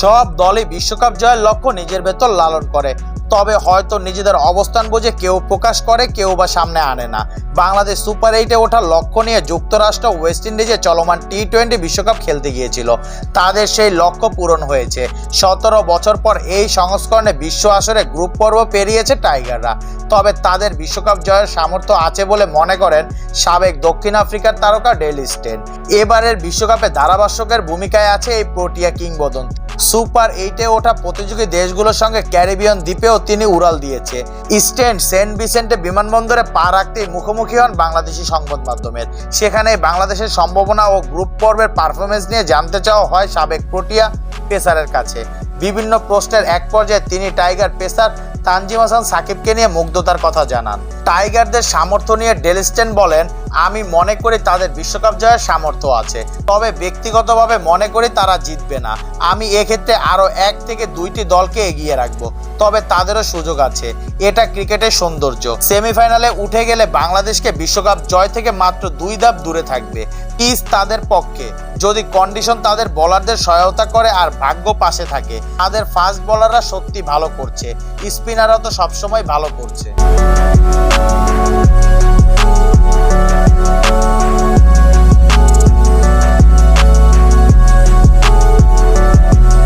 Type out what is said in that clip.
সব দলই বিশ্বকাপ জয়ের লক্ষ্য নিজের ভেতর লালন করে, তবে হয়তো নিজেদের অবস্থান বুঝে কেউ প্রকাশ করে, কেউ বা সামনে আনে না। বাংলাদেশ সুপার 8-এ ওঠার লক্ষ্য নিয়ে যুক্তরাষ্ট্র ওয়েস্ট ইন্ডিজে চলমান টি-20 বিশ্বকাপ খেলতে গিয়েছিল। তাদের সেই লক্ষ্য পূরণ হয়েছে। 17 বছর পর এই সংস্করণে বিশ্ব আসরে গ্রুপ পর্ব পেরিয়েছে টাইগাররা। তবে তাদের বিশ্বকাপ জয়ের সামর্থ্য আছে বলে মনে করেন সাবেক দক্ষিণ আফ্রিকার তারকা ডেল স্টেন। এবারের বিশ্বকাপে ধারাভাষ্যকের ভূমিকায় আছে এই প্রোটিয়া কিংবদন্তি। সুপার 8-এ ওঠা প্রতিযোগী দেশগুলোর সঙ্গে ক্যারিবিয়ান দ্বীপেও তিনি উড়াল দিয়েছে। স্টেন সেন্ট ভিসেন্টে বিমানবন্দরে পা রাখতেই মুখোমুখি হন বাংলাদেশি সংবাদ মাধ্যমের। সেখানে বাংলাদেশের সম্ভাবনা ও গ্রুপ পর্বের পারফরমেন্স নিয়ে জানতে চাওয়া হয় সাবেক প্রোটিয়া পেসারের কাছে। বিভিন্ন প্রশ্নের এক পর্যায়ে তিনি টাইগার পেসার তানজিম হাসান সাকিবকে নিয়ে মুগ্ধতার কথা জানান। টাইগারদের সামর্থ্য নিয়ে ডেল স্টেন বলেন, আমি মনে করি তাদের বিশ্বকাপ জয়ের সামর্থ্য আছে, তবে ব্যক্তিগতভাবে মনে করি তারা জিতবে না। আমি এক্ষেত্রে আরও 1 থেকে 2টি দলকে এগিয়ে রাখবো, তবে তাদেরও সুযোগ আছে। এটা ক্রিকেটের সৌন্দর্য। সেমিফাইনালে উঠে গেলে বাংলাদেশকে বিশ্বকাপ জয় থেকে মাত্র 2 ধাপ দূরে থাকবে। পিচ তাদের পক্ষে, যদি কন্ডিশন তাদের বোলারদের সহায়তা করে আর ভাগ্য পাশে থাকে। তাদের ফাস্ট বোলাররা সত্যি ভালো করছে, স্পিনাররা তো সবসময় ভালো করছে।